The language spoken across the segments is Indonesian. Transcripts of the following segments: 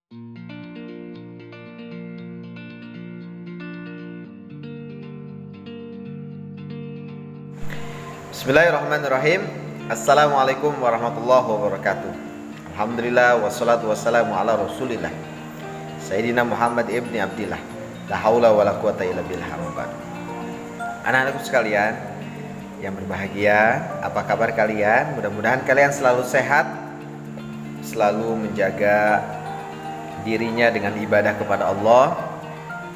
Bismillahirrahmanirrahim. Assalamualaikum warahmatullahi wabarakatuh. Alhamdulillah wassalatu wassalamu ala rasulillah Sayyidina Muhammad ibni Abdillah. La haula wa la quwata illa billah. Anak-anakku sekalian yang berbahagia, apa kabar kalian? Mudah-mudahan kalian selalu sehat, selalu menjaga dirinya dengan ibadah kepada Allah,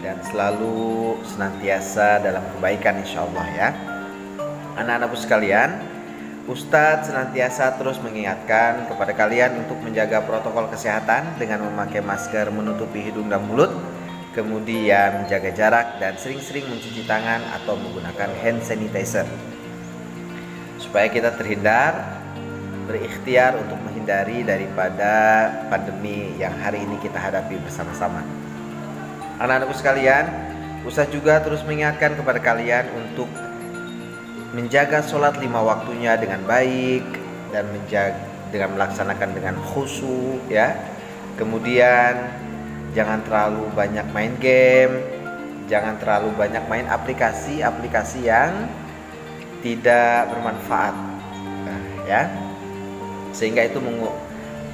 dan selalu senantiasa dalam kebaikan insyaallah ya. Anak-anakku sekalian, Ustadz senantiasa terus mengingatkan kepada kalian untuk menjaga protokol kesehatan dengan memakai masker menutupi hidung dan mulut, kemudian menjaga jarak dan sering-sering mencuci tangan atau menggunakan hand sanitizer supaya kita terhindar, berikhtiar untuk menghindari daripada pandemi yang hari ini kita hadapi bersama-sama. Anak-anakku sekalian, Ustadz juga terus mengingatkan kepada kalian untuk menjaga sholat 5 waktunya dengan baik dan dengan melaksanakan dengan khusyuk ya. Kemudian jangan terlalu banyak main game, jangan terlalu banyak main aplikasi yang tidak bermanfaat ya, sehingga itu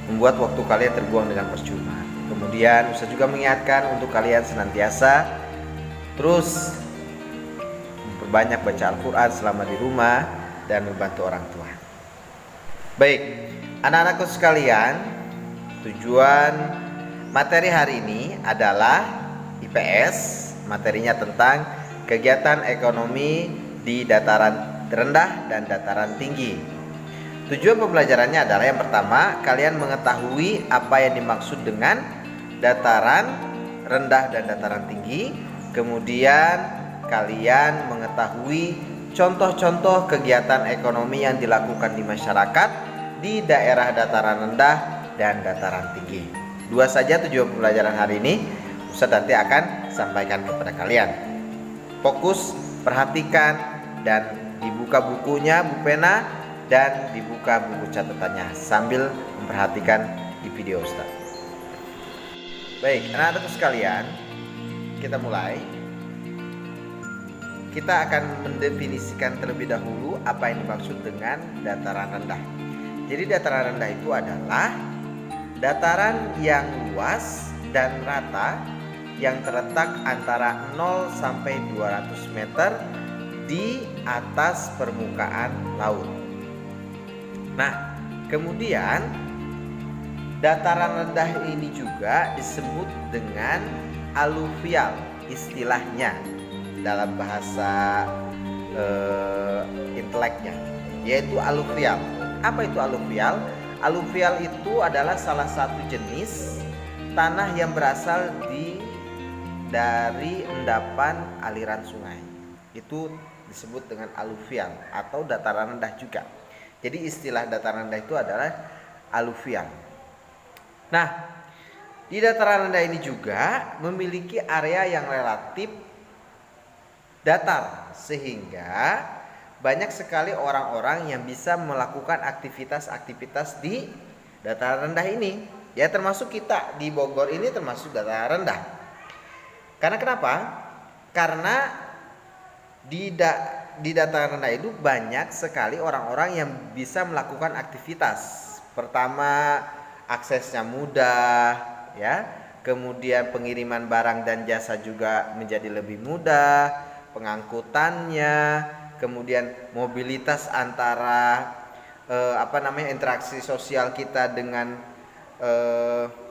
membuat waktu kalian terbuang dengan percuma. Kemudian Ustaz juga mengingatkan untuk kalian senantiasa terus banyak baca Al-Quran selama di rumah dan membantu orang tua. Baik, anak-anakku sekalian, tujuan materi hari ini adalah IPS. Materinya tentang kegiatan ekonomi di dataran rendah dan dataran tinggi. Tujuan pembelajarannya adalah yang pertama, kalian mengetahui apa yang dimaksud dengan dataran rendah dan dataran tinggi. Kemudian kalian mengetahui contoh-contoh kegiatan ekonomi yang dilakukan di masyarakat di daerah dataran rendah dan dataran tinggi. Dua saja tujuan pembelajaran hari ini. Ustaz nanti akan sampaikan kepada kalian. Fokus, perhatikan, dan dibuka bukunya, buku pena, dan dibuka buku catatannya sambil memperhatikan di video Ustaz. Baik, anak-anakku sekalian, kita mulai. Kita akan mendefinisikan terlebih dahulu apa yang dimaksud dengan dataran rendah. Jadi dataran rendah itu adalah dataran yang luas dan rata yang terletak antara 0 sampai 200 meter di atas permukaan laut. Nah, kemudian dataran rendah ini juga disebut dengan aluvial istilahnya dalam bahasa inteleknya, yaitu aluvial. Apa itu aluvial? Aluvial itu adalah salah satu jenis tanah yang berasal dari endapan aliran sungai. Itu disebut dengan aluvial atau dataran rendah juga. Jadi istilah dataran rendah itu adalah aluvial. Nah, di dataran rendah ini juga memiliki area yang relatif datar, sehingga banyak sekali orang-orang yang bisa melakukan aktivitas-aktivitas di dataran rendah ini. Ya, termasuk kita di Bogor ini termasuk dataran rendah. Karena kenapa? Karena di dataran rendah itu banyak sekali orang-orang yang bisa melakukan aktivitas. Pertama, aksesnya mudah, ya. Kemudian pengiriman barang dan jasa juga menjadi lebih mudah. Pengangkutannya, kemudian mobilitas antara interaksi sosial kita dengan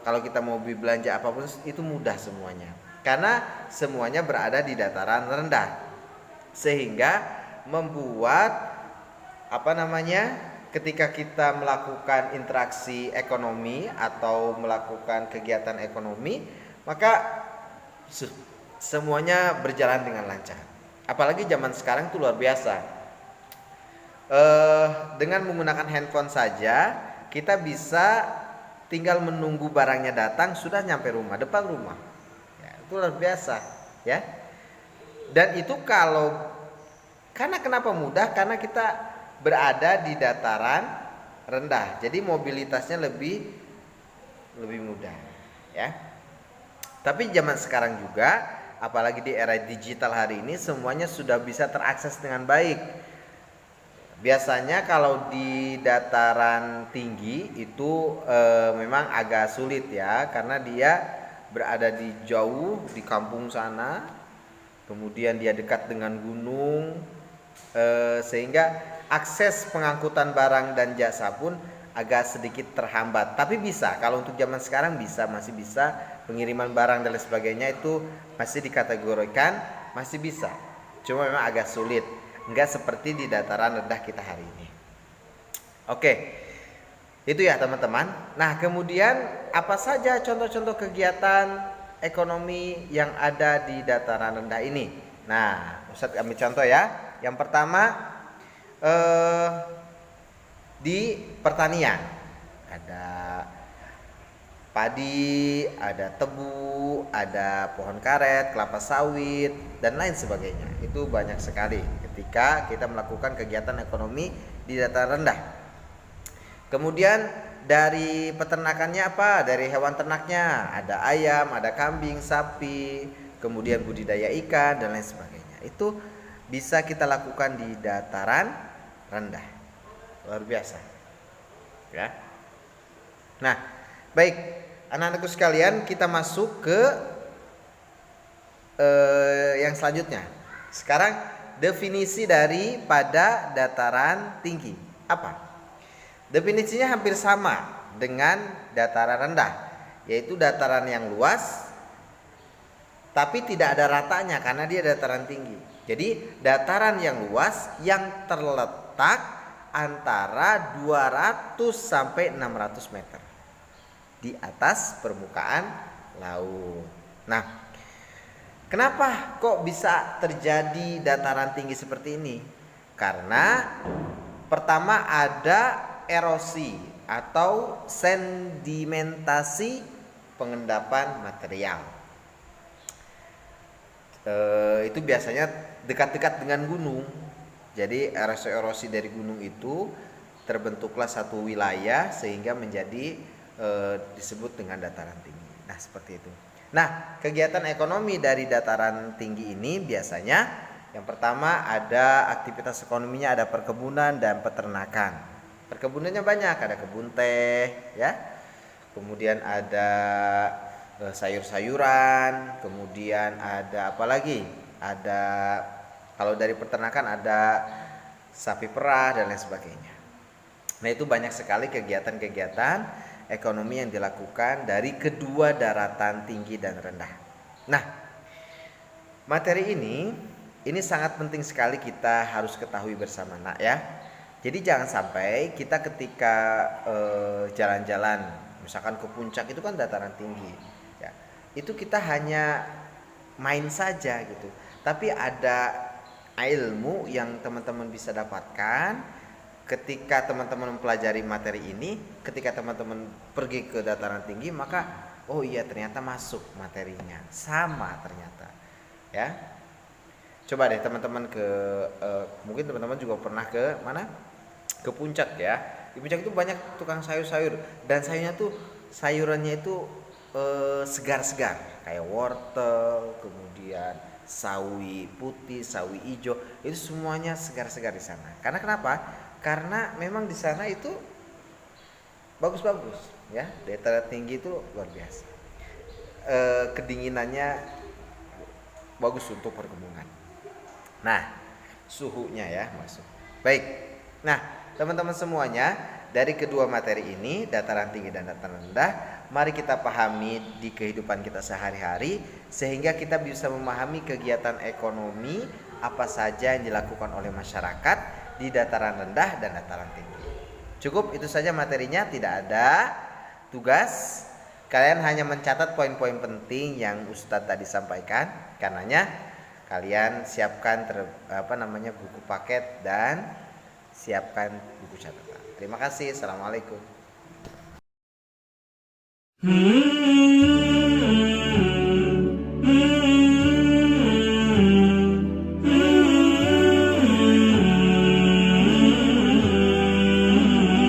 kalau kita mau belanja apapun itu mudah semuanya, karena semuanya berada di dataran rendah, sehingga membuat ketika kita melakukan interaksi ekonomi atau melakukan kegiatan ekonomi, maka semuanya berjalan dengan lancar. Apalagi zaman sekarang itu luar biasa. Dengan menggunakan handphone saja kita bisa tinggal menunggu barangnya datang sudah nyampe rumah, depan rumah. Ya, itu luar biasa, ya. Dan itu karena kenapa mudah? Karena kita berada di dataran rendah. Jadi mobilitasnya lebih mudah. ya. Tapi zaman sekarang juga, apalagi di era digital hari ini, semuanya sudah bisa terakses dengan baik. Biasanya kalau di dataran tinggi itu memang agak sulit ya, karena dia berada di jauh di kampung sana, kemudian dia dekat dengan gunung, sehingga akses pengangkutan barang dan jasa pun agak sedikit terhambat. Tapi bisa, kalau untuk zaman sekarang masih bisa, pengiriman barang dan lain sebagainya itu masih dikategorikan masih bisa. Cuma memang agak sulit, enggak seperti di dataran rendah kita hari ini. Oke, itu ya teman-teman. Nah, kemudian apa saja contoh-contoh kegiatan ekonomi yang ada di dataran rendah ini? Nah, Ustadz ambil contoh ya. Yang pertama di pertanian, ada padi, ada tebu, ada pohon karet, kelapa sawit, dan lain sebagainya. Itu banyak sekali ketika kita melakukan kegiatan ekonomi di dataran rendah. Kemudian dari peternakannya apa? Dari hewan ternaknya, ada ayam, ada kambing, sapi, kemudian budidaya ikan dan lain sebagainya. Itu bisa kita lakukan di dataran rendah. Luar biasa. Ya. Nah, baik, anak-anakku sekalian, kita masuk ke yang selanjutnya. Sekarang definisi daripada dataran tinggi. Apa? Definisinya hampir sama dengan dataran rendah, yaitu dataran yang luas tapi tidak ada ratanya karena dia dataran tinggi. Jadi dataran yang luas yang terletak antara 200 sampai 600 meter di atas permukaan laut. Nah, kenapa kok bisa terjadi dataran tinggi seperti ini? Karena pertama ada erosi atau sedimentasi pengendapan material. Itu biasanya dekat-dekat dengan gunung. Jadi erosi dari gunung itu terbentuklah satu wilayah sehingga menjadi disebut dengan dataran tinggi. Nah, seperti itu. Nah, kegiatan ekonomi dari dataran tinggi ini biasanya yang pertama ada aktivitas ekonominya, ada perkebunan dan peternakan. Perkebunannya banyak, ada kebun teh, ya. Kemudian ada sayur-sayuran, kemudian ada apa lagi? Ada, kalau dari peternakan ada sapi perah dan lain sebagainya. Nah, itu banyak sekali kegiatan-kegiatan ekonomi yang dilakukan dari kedua daratan tinggi dan rendah. Nah, materi ini sangat penting sekali kita harus ketahui bersama, nak ya. Jadi jangan sampai kita ketika jalan-jalan, misalkan ke puncak itu kan dataran tinggi, ya, itu kita hanya main saja gitu. Tapi ada ilmu yang teman-teman bisa dapatkan ketika teman-teman mempelajari materi ini. Ketika teman-teman pergi ke dataran tinggi, maka oh iya ternyata masuk materinya, sama ternyata, ya. Coba deh teman-teman mungkin teman-teman juga pernah ke mana? Ke puncak ya. Di puncak itu banyak tukang sayur-sayur dan sayurannya itu segar-segar, kayak wortel, kemudian sawi putih, sawi hijau, itu semuanya segar-segar di sana. Karena kenapa? Karena memang di sana itu bagus-bagus, ya. Dataran tinggi itu luar biasa. Kedinginannya bagus untuk perkebunan. Nah, suhunya ya masuk. Baik. Nah, teman-teman semuanya, dari kedua materi ini, dataran tinggi dan dataran rendah, mari kita pahami di kehidupan kita sehari-hari sehingga kita bisa memahami kegiatan ekonomi apa saja yang dilakukan oleh masyarakat di dataran rendah dan dataran tinggi. Cukup itu saja materinya, tidak ada tugas. Kalian hanya mencatat poin-poin penting yang Ustadz tadi sampaikan. Karenanya kalian siapkan buku paket dan siapkan buku catatan. Terima kasih. Assalamualaikum.